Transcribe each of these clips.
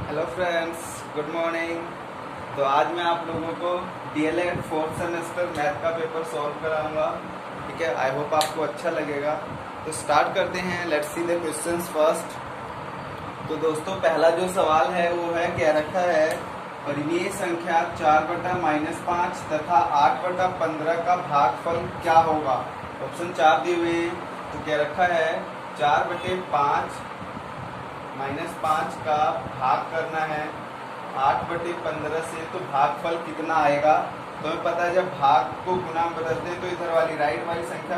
Hello friends, good morning. तो आज मैं आप लोगों को डीएलएड फोर्थ सेमेस्टर मैथ का पेपर सॉल्व कराऊंगा। ठीक है, आई होप आपको अच्छा लगेगा। तो स्टार्ट करते हैं। Let's see the questions first. तो दोस्तों, पहला जो सवाल है वो है, क्या रखा है, परिमेय संख्या 4/-5 तथा 8/15 का भागफल क्या होगा। ऑप्शन 4 दिए हुए हैं। तो क्या रखा है, 4/5 -5 का भाग करना है 8/15 से, तो भागफल कितना आएगा। तो हमें पता है, जब भाग को गुना में बदलते हैं तो इधर वाली राइट वाली संख्या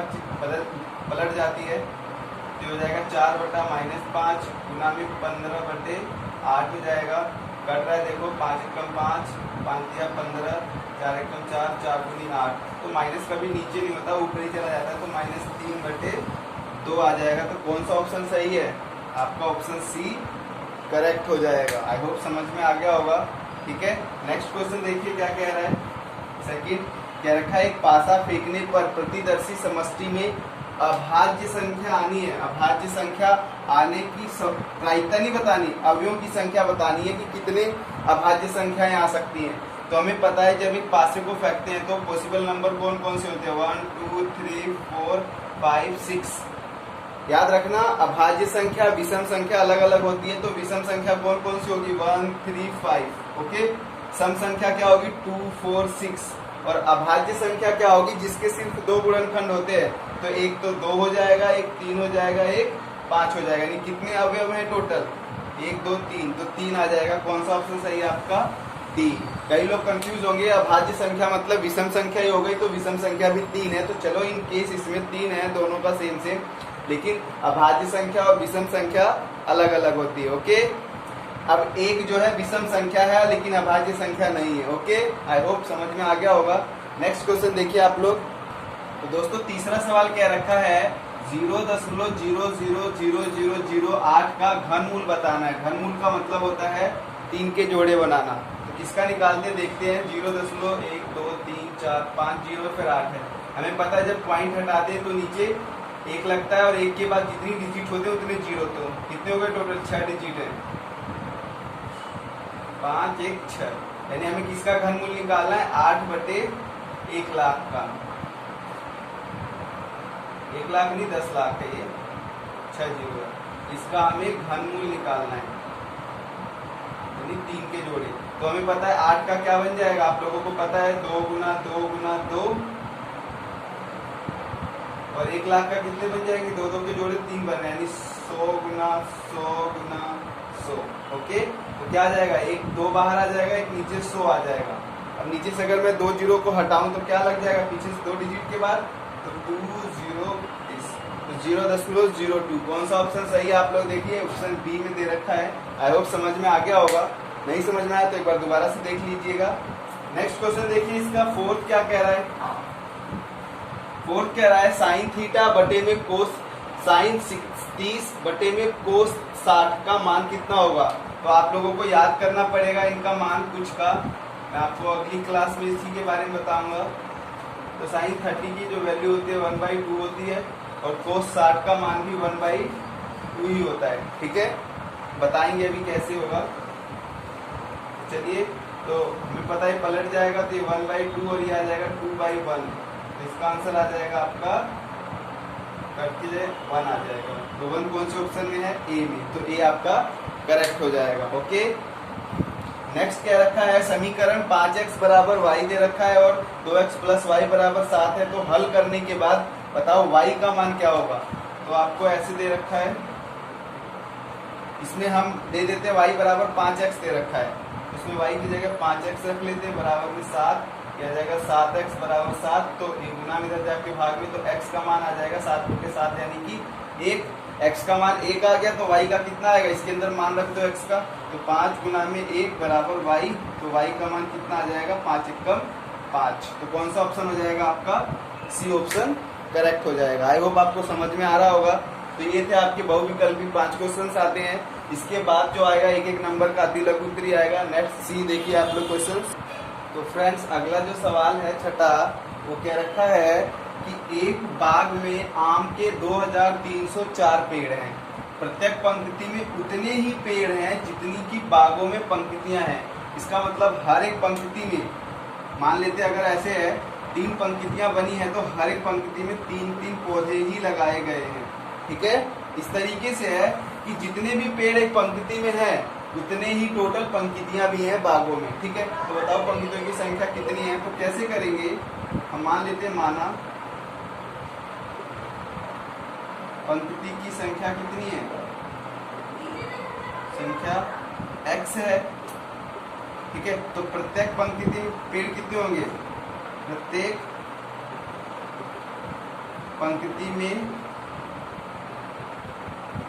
पलट जाती है। तो हो जाएगा 4/-5 गुना में 15/8 हो जाएगा। कट रहा है, देखो 5 एकम 5, 5 या 15, 4 एकम 4, 4 दूनी 8। तो माइनस कभी नीचे नहीं होता, ऊपर ही चला जाता है। तो -3/2 आ जाएगा। तो कौन सा ऑप्शन सही है, आपका ऑप्शन सी करेक्ट हो जाएगा। आई होप समझ में आ गया होगा। ठीक है, नेक्स्ट क्वेश्चन देखिए क्या कह रहा है। सेकंड क्या रखा है, एक पासा फेंकने पर प्रतिदर्शी समष्टि में अभाज्य संख्या आनी है। अभाज्य संख्या आने की प्रायिकता नहीं बतानी, अवयवों की संख्या बतानी है कि कितने अभाज्य संख्याएं आ सकती हैं। तो हमें पता है, जब एक पासे को फेंकते हैं तो पॉसिबल नंबर कौन कौन से होते हैं, 1 2 3 4 5 6। याद रखना, अभाज्य संख्या विषम संख्या अलग अलग होती है। तो विषम संख्या कौन कौन सी होगी, 1 3 5। ओके, सम संख्या क्या होगी, 2 4 6। और अभाज्य संख्या क्या होगी, जिसके सिर्फ 2 गुणनखंड होते हैं। तो एक तो 2 हो जाएगा, एक 3 हो जाएगा, एक 5 हो जाएगा। यानी कितने अवयव हैं टोटल, 1 2 3, तो 3 आ जाएगा। कौन सा ऑप्शन सही है आपका, डी। कई लोग कंफ्यूज होंगे, अभाज्य संख्या मतलब विषम संख्या ही हो गई, तो विषम संख्या भी 3 है। तो चलो इन केस इसमें 3 है, दोनों का सेम सेम, लेकिन अभाज्य संख्या और विषम संख्या अलग अलग होती है। ओके, अब एक जो है विषम संख्या है लेकिन अभाज्य संख्या नहीं है। ओके, आई होप समझ में आ गया होगा। नेक्स्ट क्वेश्चन देखिए आप लोग। तो दोस्तों, तीसरा सवाल क्या रखा है, 0.00008 का घनमूल बताना है। घनमूल का मतलब होता है 3 के जोड़े बनाना। तो किसका निकालते हैं, देखते हैं। 0.1 2 3 4 5 0 फिर 8 है। हमें पता है, जब पॉइंट हटाते हैं तो नीचे 1 लगता है, और 1 के बाद जितनी डिजिट होते हैं उतने जीरो। तो कितने हो गए टोटल, 6 डिजिट है, 5 1 6। यानी हमें किसका घनमूल निकालना है, 8/1,00,000 का। 1,00,000 नहीं, 10,00,000 है ये, 6 जीरो है। इसका हमें घनमूल निकालना है, यानी 3 के जोड़े। तो हमें पता है 8 का क्या बन जाएगा, आप लोगों को पता है, 2 गुना 2 गुना 2, और 1,00,000 का कितने बन जाएंगे, 2 2 के जोड़े 3 बन रहे हैं, यानी 100 गुना 100 गुना 100। ओके, तो क्या आ जाएगा, एक 2 बाहर आ जाएगा, एक नीचे 100 आ जाएगा। अब नीचे से अगर मैं 2 जीरो को हटाऊं तो क्या लग जाएगा, पीछे से 2 डिजिट के बाद, तो 2 0 तो 0.02। कौन सा ऑप्शन सही है, आप लोग देखिए, ऑप्शन बी में दे रखा है। आई होप समझ में आ गया होगा। नहीं समझ में आया तो एक बार दोबारा से देख लीजिएगा। नेक्स्ट क्वेश्चन देखिए, इसका फोर्थ क्या कह रहा है। फोर्थ कह रहा है, साइन थीटा बटे में कोस साइन 30 बटे में कोस 60 का मान कितना होगा। तो आप लोगों को याद करना पड़ेगा इनका मान कुछ का। मैं आपको अगली क्लास में इसी के बारे में बताऊंगा। तो साइन 30 की जो वैल्यू होती है 1/2 होती है, और कोस 60 का मान भी 1/2 ही होता है। ठीक है, बताएंगे अभी कैसे होगा। चलिए, तो हमें पता है पलट जाएगा, तो ये 1/2 और ये आ जाएगा 2/1। तो इसका आंसर आ जाएगा आपका, कट के 1 आ जाएगा। तो 1 कौन से ऑप्शन में है, ए में, तो ए आपका करेक्ट हो जाएगा। ओके, नेक्स्ट क्या रखा है, समीकरण 5x बराबर y दे रखा है और 2x + y बराबर 7 है। तो हल करने के बाद बताओ y का मान क्या होगा। तो आपको ऐसे दे रखा है, इसमें हम दे देते हैं y बराबर 5x दे रखा है, इसमें y की जगह 5x रख लेते हैं, बराबर में 7, क्या जाएगा 7x बराबर 7। तो गुना में इधर जाके भाग में, तो x का मान आ जाएगा 7 के 7, यानी कि 1। x का मान 1 आ गया, तो y का कितना आएगा, इसके अंदर मान रख दो x का, तो 5 गुना में 1 बराबर y। तो y का मान कितना आ जाएगा, 5 एकम 5। तो कौन सा ऑप्शन हो जाएगा आपका, सी ऑप्शन करेक्ट हो जाएगा। आई होप आपको समझ में आ रहा होगा। तो ये थे आपके बहुविकल्पी 5 क्वेश्चन आते हैं। इसके बाद जो आएगा 1-1 नंबर का अति लघु उत्तरी आएगा। नेक्स्ट सी देखिए आप लोग क्वेश्चन। तो फ्रेंड्स, अगला जो सवाल है छठा, वो क्या रखा है कि एक बाग में आम के 2304 पेड़ हैं। प्रत्येक पंक्ति में उतने ही पेड़ हैं जितनी की बागों में पंक्तियां हैं। इसका मतलब हर एक पंक्ति में, मान लेते अगर ऐसे है 3 पंक्तियां बनी हैं तो हर एक पंक्ति में 3-3 पौधे ही लगाए गए हैं। ठीक है, इस तरीके से है कि जितने भी पेड़ एक पंक्ति में है उतने ही टोटल पंक्तियां भी हैं बागों में। ठीक है, तो बताओ पंक्तियों की संख्या कितनी है। तो कैसे करेंगे, हम मान लेते हैं माना पंक्ति की संख्या कितनी है, संख्या x है। ठीक है, तो प्रत्येक पंक्ति में पेड़ कितने होंगे, प्रत्येक पंक्ति में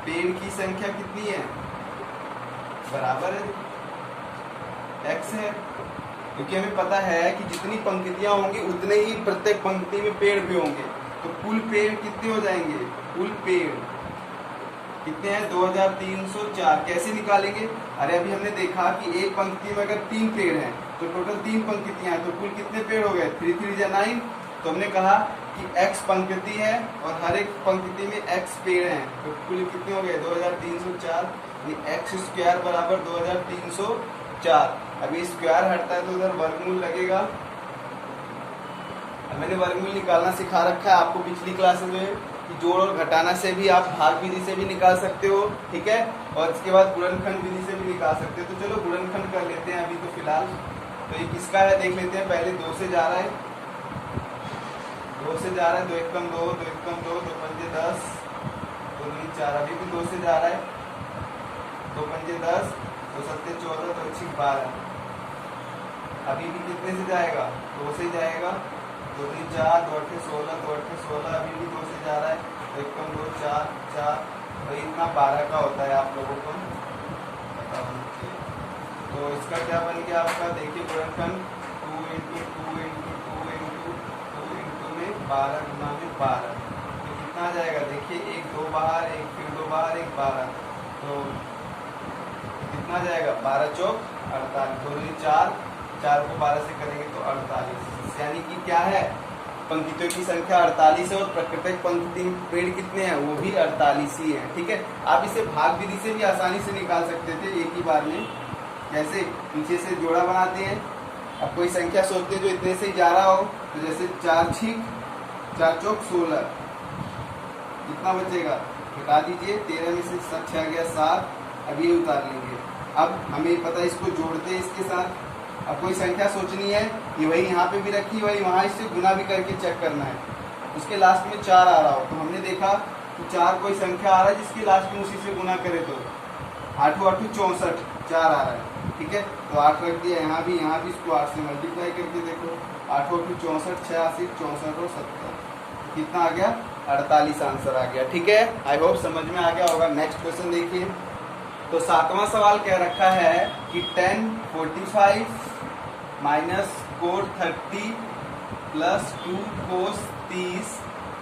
पेड़ की संख्या कितनी है, बराबर है x है। क्योंकि हमें पता है कि जितनी पंक्तियां होंगी उतने ही प्रत्येक पंक्ति में पेड़ भी होंगे। तो कुल पेड़ कितने हो जाएंगे, कुल पेड़ कितने हैं, 2304। कैसे निकालेंगे, अरे अभी हमने देखा कि एक पंक्ति में अगर 3 पेड़ हैं तो टोटल 3 पंक्तियां हैं, तो कुल कितने पेड़ हो गए, 3 3 जा 9। तो हमने कहा कि x पंक्ति है और हर एक पंक्ति में x पेड़ हैं, तो कुल कितने हो गए 2304। एक्स स्क्वायर बराबर 2304। अभी स्क्वायर हटता है तो उधर वर्गमूल लगेगा। मैंने वर्गमूल निकालना सिखा रखा है आपको पिछली क्लासेस में कि जोड़ और घटाना से भी आप भाग विधि से भी निकाल सकते हो। ठीक है, और इसके बाद गुणनखंड विधि से भी निकाल सकते हो। तो चलो गुणनखंड कर लेते हैं अभी तो फिलहाल। तो ये किसका है देख लेते हैं। पहले 2 से जा रहा है, 2 से जा रहा है, 2 1 कम 2, 2 1 कम 2, 2 5 10, 2 2 4। अभी भी 2 से जा रहा है, 2 5 10, 2 7 14, 2 6 12। अभी भी कितने से जाएगा, 2 से जाएगा, 2 3 4, 2 8 16, 2 8 16। अभी भी 2 से जा रहा है, 2 1 कम 2 4 4। तो इतना 12 का होता है आप लोगों को पता होना चाहिए। तो इसका क्या बन गया आपका, देखिए गुणनखंड 2 × 2 × 2 × 2 × में 12 गुना में 12। तो कितना आ जाएगा, देखिए 1 2 बाहर, 1 फिर 2 बाहर, 1 12। तो कितना जाएगा, 12 चौक 48, 2 2 4, 4 को 12 से करेंगे तो 48। यानी कि क्या है, पंक्तियों की संख्या 48 है और प्रत्येक पंक्ति पेड़ कितने हैं, वो भी 48 ही है। ठीक है, आप इसे भाग विधि से भी आसानी से निकाल सकते थे एक ही बार में। जैसे पीछे से जोड़ा बनाते हैं, अब कोई संख्या सोचते हैं जो इतने से ही जा रहा हो, तो जैसे 4 6 4 चौक 16। कितना बचेगा, घटा दीजिए, 13 में से 6 गया 7। अब ये उतार लेंगे। अब हमें पता है इसको जोड़ते हैं इसके साथ। अब कोई संख्या सोचनी है कि वही यहाँ पे भी रखी, वही वहाँ, इससे गुना भी करके चेक करना है। उसके लास्ट में 4 आ रहा हो, तो हमने देखा कि 4 कोई संख्या आ रहा है जिसके लास्ट में उसी से गुना करे तो 8 8 64, 4 आ रहा है। ठीक है, तो 8 रख दिया यहाँ भी, इसको 8 से मल्टीप्लाई करके देखो, 8 8 64, 86 64 और 70। कितना आ गया, 48 आंसर आ गया। ठीक है, आई होप समझ में आ गया होगा। नेक्स्ट क्वेश्चन देखिए। तो 7वां सवाल कह रखा है कि 10 45 माइनस कोट 30 प्लस 2 कोस 30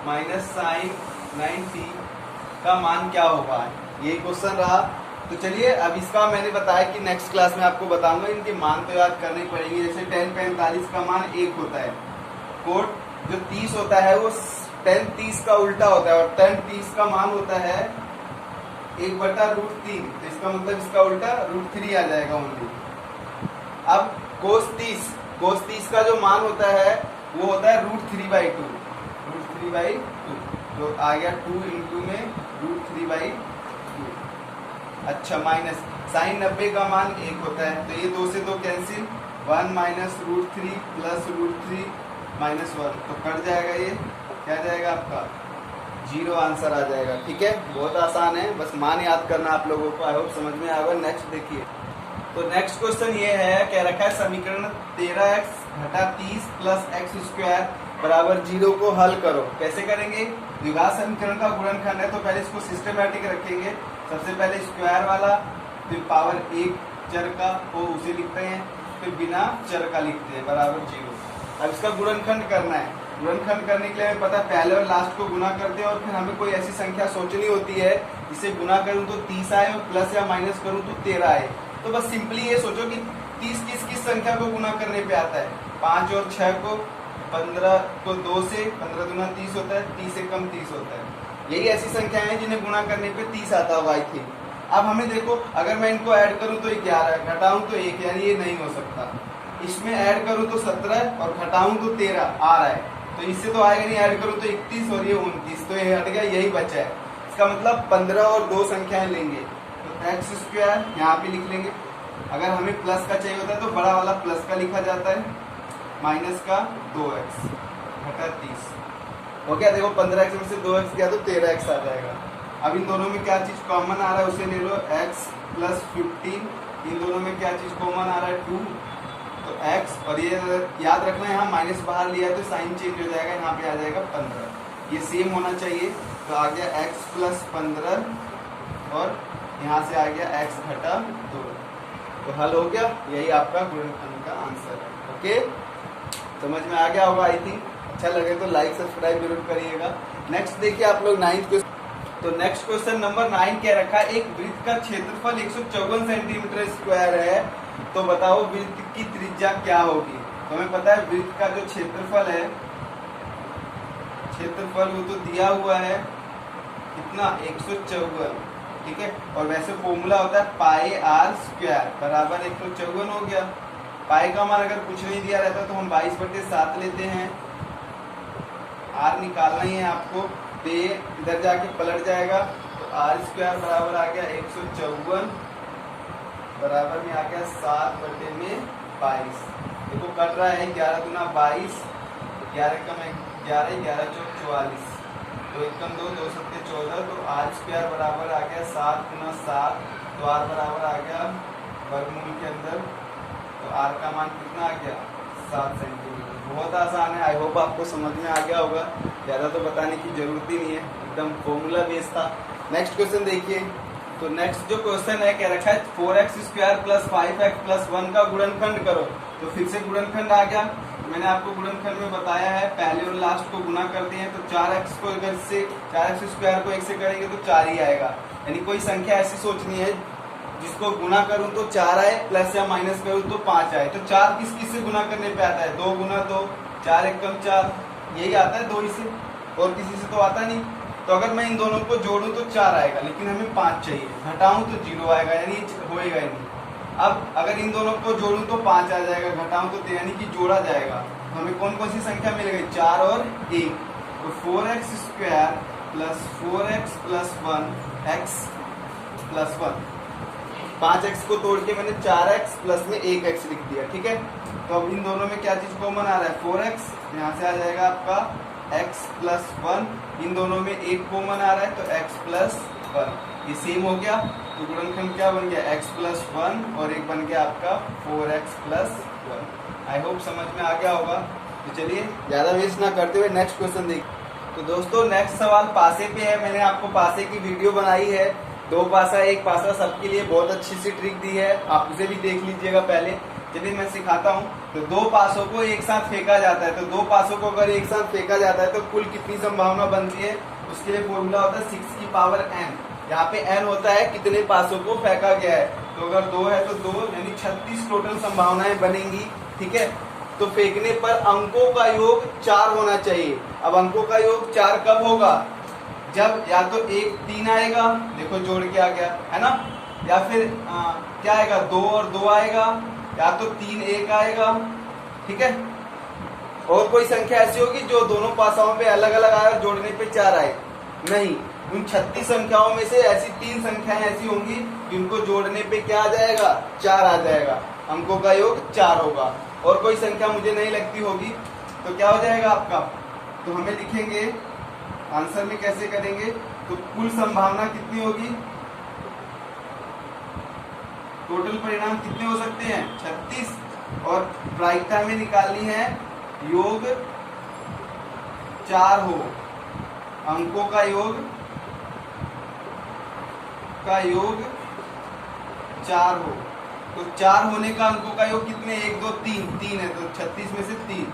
माइनस साइन 90 का मान क्या होगा, ये क्वेश्चन रहा। तो चलिए अब इसका मैंने बताया कि नेक्स्ट क्लास में आपको बताऊंगा, इनके मान तो याद करने पड़ेंगे। जैसे 10 45 का मान 1 होता है, कोट जो 30 होता है वो 10 30 का उल्टा होता है, और 10 30 का मान होता है 1/√3। तो इसका मतलब इसका उल्टा √3 आ जाएगा ओनली। अब कोस 30 का जो मान होता है वो होता है √3/2, √3/2। तो आ गया 2 × में √3/2। अच्छा, माइनस साइन 90 का मान 1 होता है, तो ये 2 से 2 कैंसिल, 1 माइनस √3 प्लस √3 माइनस 1। तो कट जाएगा, ये क्या जाएगा आपका 0 आंसर आ जाएगा। ठीक है, बहुत आसान है, बस मान याद करना आप लोगों को। आई होप समझ में आएगा। नेक्स्ट देखिए। तो नेक्स्ट क्वेश्चन ये है, कह रखा है समीकरण 13x घटा 30 प्लस एक्स स्क्वायर बराबर 0 को हल करो। कैसे करेंगे, द्विघात समीकरण का गुणनखंड है तो पहले इसको सिस्टमैटिक रखेंगे। सबसे पहले स्क्वायर वाला, फिर पावर 1 चर का वो उसे लिखते हैं, फिर बिना चर का लिखते हैं बराबर 0। अब इसका गुणनखंड करना है। गुणनखंड करने के लिए हमें पता है पहले और लास्ट को गुना करते हैं, और फिर हमें कोई ऐसी संख्या सोचनी होती है जिसे गुना करूं तो 30 आए और प्लस या माइनस करूं तो 13 आए। तो बस सिंपली ये सोचो कि 30 किस संख्या को गुना करने पे आता है, 5 और 6 को, 15 को 2 से, 15 दूना 30 होता है, 30 से कम 30 होता है। यही ऐसी संख्याएं हैं जिन्हें गुणा करने पे 30 आता होगा आई थिंक। अब हमें देखो, अगर मैं इनको ऐड करूं तो 11, घटाऊं तो 1, यानी ये नहीं हो सकता। इसमें ऐड करूं तो 17 और घटाऊं तो 13 आ रहा है, तो इससे तो आएगा नहीं। ऐड करूं तो 31 और ये 29, तो ये हट गया, यही बचा है। इसका मतलब 15 और 2 संख्याएं लेंगे, तो एक्स स्क्वायर यहाँ पे लिख लेंगे। अगर हमें प्लस का चाहिए होता है तो बड़ा वाला प्लस का लिखा जाता है, माइनस का 2x घटा 30 हो गया। देखो 15x में से 2x गया तो 13x आ जाएगा। अब इन दोनों में क्या चीज कॉमन आ रहा है उसे ले लो, x प्लस 15। इन दोनों में क्या चीज कॉमन आ रहा है, 2, तो x, और ये याद रखना है यहाँ माइनस बाहर लिया है तो साइन चेंज हो जाएगा, यहाँ पे आ जाएगा 15। ये सेम होना चाहिए, तो आ गया x प्लस 15 और यहाँ से आ गया x घटा 2, तो हल हो गया। यही आपका गुणनखंड का आंसर है। ओके, समझ में आ गया होगा आई थिंक। अच्छा लगे तो लाइक सब्सक्राइब जरूर करिएगा। नेक्स्ट देखिए आप लोग 9th क्वेश्चन। तो नेक्स्ट क्वेश्चन नंबर 9 क्या रखा है, एक वृत्त का क्षेत्रफल 154 सेंटीमीटर स्क्वायर है, तो बताओ वृत्त की त्रिज्या क्या होगी। तो हमें पता है वृत्त का जो क्षेत्रफल है, क्षेत्रफल वो तो दिया हुआ है कितना, 154, ठीक है। और वैसे फॉर्मूला होता है पाई आर स्क्वायर बराबर 154 हो गया। पाई का मान अगर कुछ नहीं दिया रहता तो हम 22/7 लेते हैं। आर निकालना ही है आपको, तो ये इधर जाके पलट जाएगा, तो आर स्क्वायर बराबर आ गया 154 बराबर में आ गया 7/22। देखो कट रहा है, 11 दूना 22, 11 कम 11, 11 चौक 44, तो 1 कम 2, 2 सत्ते 14, तो आर स्क्वायर बराबर आ गया 7 गुना 7, तो आर बराबर आ गया वर्गमूल के अंदर, तो आर का मान कितना आ गया 7 सेंटीमीटर। बहुत आसान है, आई होप आपको समझ में आ गया होगा, ज़्यादा तो बताने की जरूरत ही नहीं है, एकदम फॉर्मूला बेस्ड था। नेक्स्ट क्वेश्चन देखिए। तो नेक्स्ट जो क्वेश्चन है क्या रखा है, 4x square plus 5x plus 1 का गुणनखंड करो। तो फिर से गुणनखंड आ गया। मैंने आपको गुणनखंड में बताया है, पहले और लास्ट को गुणा करते हैं, तो 4x को अगर से 4x स्क्वायर को 1 से करेंगे तो 4 ही आएगा। यानी कोई संख्या ऐसी सोचनी है जिसको गुना करूं तो 4 आए, प्लस या माइनस करूं तो 5 आए। तो 4 किस किस से गुना करने पे आता है, 2 गुना 2, 4 1 कम 4, यही आता है 2 ही से, और किसी से तो आता नहीं। तो अगर मैं इन दोनों को जोड़ूं तो 4 आएगा, लेकिन हमें 5 चाहिए, घटाऊं तो 0 आएगा, यानी होएगा ही नहीं। अब अगर इन दोनों को जोड़ूं तो 5 आ जाएगा, घटाऊं तो यानी कि जोड़ा जाएगा। हमें कौन कौन सी संख्या मिल गई, 4 और 1। तो 4x square plus 4x plus 1 x plus 1, 5x को तोड़ के मैंने 4x प्लस में 1x लिख दिया, ठीक है। तो अब इन दोनों में क्या चीज कॉमन आ रहा है, 4x, यहाँ से आ जाएगा आपका x प्लस 1, इन दोनों में 1 कॉमन आ रहा है तो x प्लस 1, ये सेम हो गया। तो गुणनखंड क्या बन गया, x प्लस 1 और एक बन गया आपका 4x प्लस 1। आई होप समझ में आ गया होगा। तो चलिए ज्यादा वेस्ट ना करते हुए नेक्स्ट क्वेश्चन देखिए। तो दोस्तों नेक्स्ट सवाल पासे पे है। मैंने आपको पासे की वीडियो बनाई है, 2 पासा 1 पासा सबके लिए बहुत अच्छी सी ट्रिक दी है, आप उसे भी देख लीजिएगा पहले। चलिए मैं सिखाता हूँ। तो 2 पासों को एक साथ फेंका जाता है, तो 2 पासों को अगर एक साथ फेंका जाता है तो कुल कितनी संभावना बनती है, उसके लिए फॉर्मूला होता है 6 की पावर n। यहाँ पे n होता है कितने पासों को फेंका गया है, तो अगर 2 है तो 2, यानी 36 टोटल संभावनाएं बनेंगी, ठीक है। तो फेंकने पर अंकों का योग 4 होना चाहिए। अब अंकों का योग 4 कब होगा, जब या तो 1 3 आएगा, देखो जोड़ के आ गया है ना, या फिर क्या आएगा 2 और 2 आएगा, या तो 3 1 आएगा, ठीक है। और कोई संख्या ऐसी होगी जो दोनों पासाओं पे अलग अलग आए और जोड़ने पे 4 आए, नहीं। उन 36 संख्याओं में से ऐसी 3 संख्याएं ऐसी होंगी जिनको जोड़ने पे क्या आ जाएगा, 4 आ जाएगा, अंकों का योग 4 होगा। और कोई संख्या मुझे नहीं लगती होगी, तो क्या हो जाएगा आपका, तो हमें लिखेंगे आंसर में कैसे करेंगे, तो कुल संभावना कितनी होगी, टोटल परिणाम कितने हो सकते हैं 36, और प्रायिकता में निकालनी है योग 4 हो, अंकों का योग 4 हो। तो 4 होने का अंकों का योग कितने, 1 2 3, 3 है, तो 36 में से 3,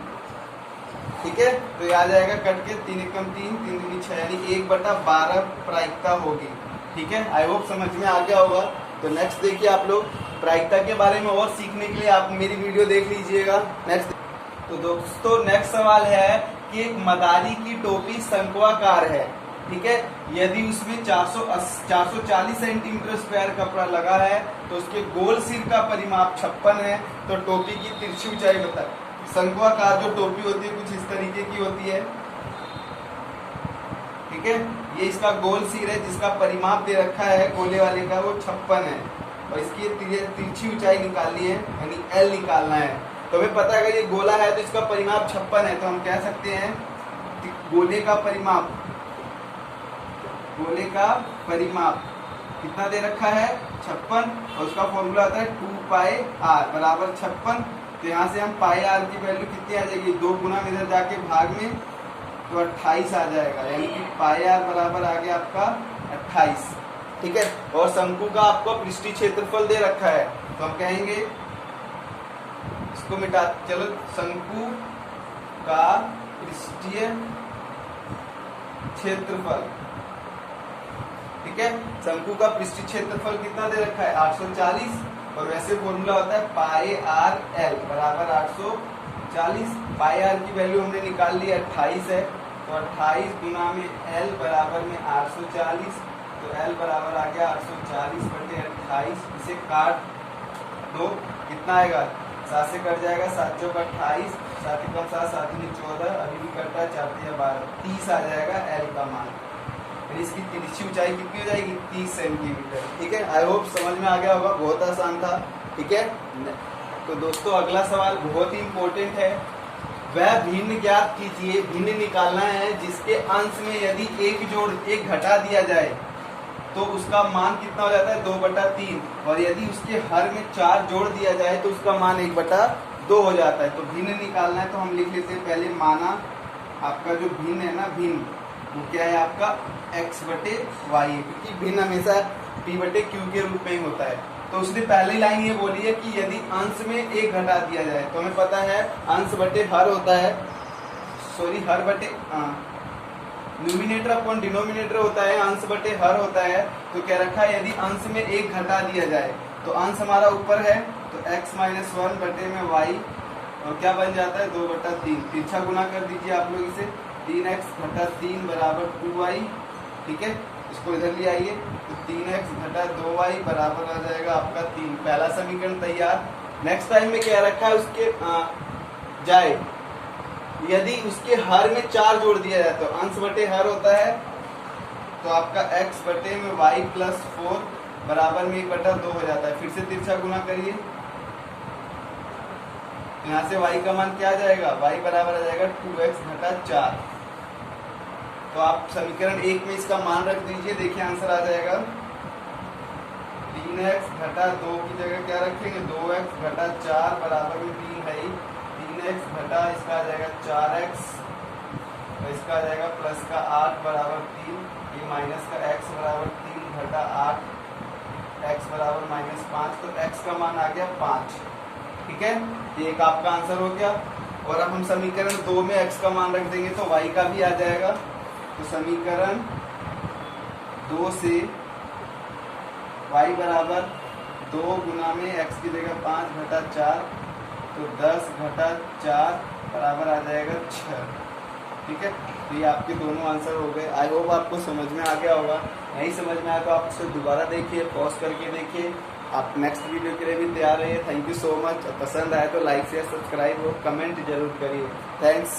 ठीक है। तो ये आ जाएगा कट के, 3 1 कम 3, 3 दूनी 6, यानी 1/12 प्रायिकता होगी, ठीक है। आई होप समझ में आ गया होगा। तो नेक्स्ट देखिए आप लोग, प्रायिकता के बारे में और सीखने के लिए आप मेरी वीडियो देख लीजिएगा। नेक्स्ट, तो दोस्तों नेक्स्ट सवाल है कि एक मदारी की टोपी शंक्वाकार है, ठीक है। यदि उसमें 440 सेंटीमीटर स्क्वायर कपड़ा लगा है तो उसके गोल सिर का परिमाप 56 है। तो टोपी की तिरछी ऊंचाई बताए। शंकुआकार जो टोपी होती है कुछ इस तरीके की होती है, ठीक है। ये इसका गोल सिर है जिसका परिमाप दे रखा है गोले वाले का, वो 56 है और इसकी तिरछी ऊंचाई निकालनी है, यानी L निकालना है। तो हमें पता है अगर ये गोला है तो इसका परिमाप 56 है, तो हम कह सकते हैं कि गोले का परिमाप कितना दे रखा है 56, और उसका फॉर्मूला आता है 2πr बराबर 56। तो यहाँ से हम पाई आर की वैल्यू कितनी आ जाएगी, 2 गुना में इधर जाके भाग में तो 28 आ जाएगा, यानी कि पाई आर बराबर आ गया आपका 28, ठीक है। और शंकु का आपको पृष्ठीय क्षेत्रफल दे रखा है, तो हम कहेंगे इसको मिटा, चलो शंकु का पृष्ठीय क्षेत्रफल, ठीक है। शंकु का पृष्ठीय क्षेत्रफल कितना दे रखा है 840, और वैसे फॉर्मूला होता है पाई आर एल बराबर 840। पाई आर की वैल्यू हमने निकाल ली 28 है, तो 28 गुना में एल बराबर में 840, तो एल बराबर आ गया 840/28। इसे काट दो, कितना आएगा 7 से कट जाएगा, 7 चौक 28, 7 कम 7, 7 दूनी 14, अभी भी कटता है 4 तिया 12, 30 आ जाएगा एल का मान। इसकी तिरछी ऊंचाई कितनी हो जाएगी 30 सेंटीमीटर, ठीक है। आई होप समझ में आ गया होगा, बहुत आसान था, ठीक है। तो दोस्तों अगला सवाल बहुत ही इंपॉर्टेंट है, वह भिन्न ज्ञात कीजिए। भिन्न निकालना है जिसके अंश में यदि एक घटा दिया जाए तो उसका मान कितना हो जाता है 2/3, और यदि उसके हर में 4 जोड़ दिया जाए तो उसका मान 1/2 हो जाता है। तो भिन्न निकालना है, तो हम लिख लेते हैं पहले माना आपका जो भिन्न है ना, भिन्न वो क्या है आपका x/y, क्योंकि भिन्न हमेशा p/q के रूप में ही होता है। तो उसने पहली लाइन ये बोली है कि यदि अंश में 1 घटा दिया जाए, तो हमें पता है अंश बटे हर होता है, हर बटे न्यूमिनेटर अपॉन डिनोमिनेटर होता है, अंश बटे हर होता है। तो क्या रखा है यदि अंश में 1 घटा दिया जाए तो अंश हमारा ऊपर है, तो x - 1 बटे में y, और क्या बन जाता है 2/3। तिरछा गुना कर दीजिए आप लोग इसे, 3x - 3 बराबर 2y, ठीक है। इसको इधर ले आइए, तो 3x - 2y बराबर आ जाएगा आपका 3। पहला समीकरण तैयार। नेक्स्ट टाइम में क्या रखा है उसके जाए, यदि उसके हर में 4 जोड़ दिया जाए तो अंश बटे हर होता है, तो आपका x बटे में y + 4 बराबर में 1/2 हो जाता है। फिर से तिरछा गुना करिए, यहाँ से y का मान क्या आ जाएगा, y बराबर आ जाएगा 2x - 4। तो आप समीकरण 1 में इसका मान रख दीजिए, देखिए आंसर आ जाएगा 3x - 2 की जगह क्या रखेंगे 2x - 4 बराबर में 3 है ही, 3x घटा इसका आ जाएगा 4x, और इसका आ जाएगा प्लस का 8 बराबर 3, ये माइनस का x बराबर 3 घटा 8, x बराबर -5, तो x का मान आ गया 5, ठीक है। ये एक आपका आंसर हो गया। और अब हम समीकरण 2 में x का मान रख देंगे तो y का भी आ जाएगा। तो समीकरण 2 से y बराबर 2 गुना में x की जगह 5 घटा 4, तो 10 घटा 4 बराबर आ जाएगा 6, ठीक है। तो ये आपके दोनों आंसर हो गए। आई होप आपको समझ में आ गया होगा। नहीं समझ में आया तो आप उसे दोबारा देखिए, पॉज करके देखिए। आप नेक्स्ट वीडियो के लिए भी तैयार रहिए। Thank you so much. पसंद आए तो लाइक शेयर सब्सक्राइब और कमेंट जरूर करिए। थैंक्स।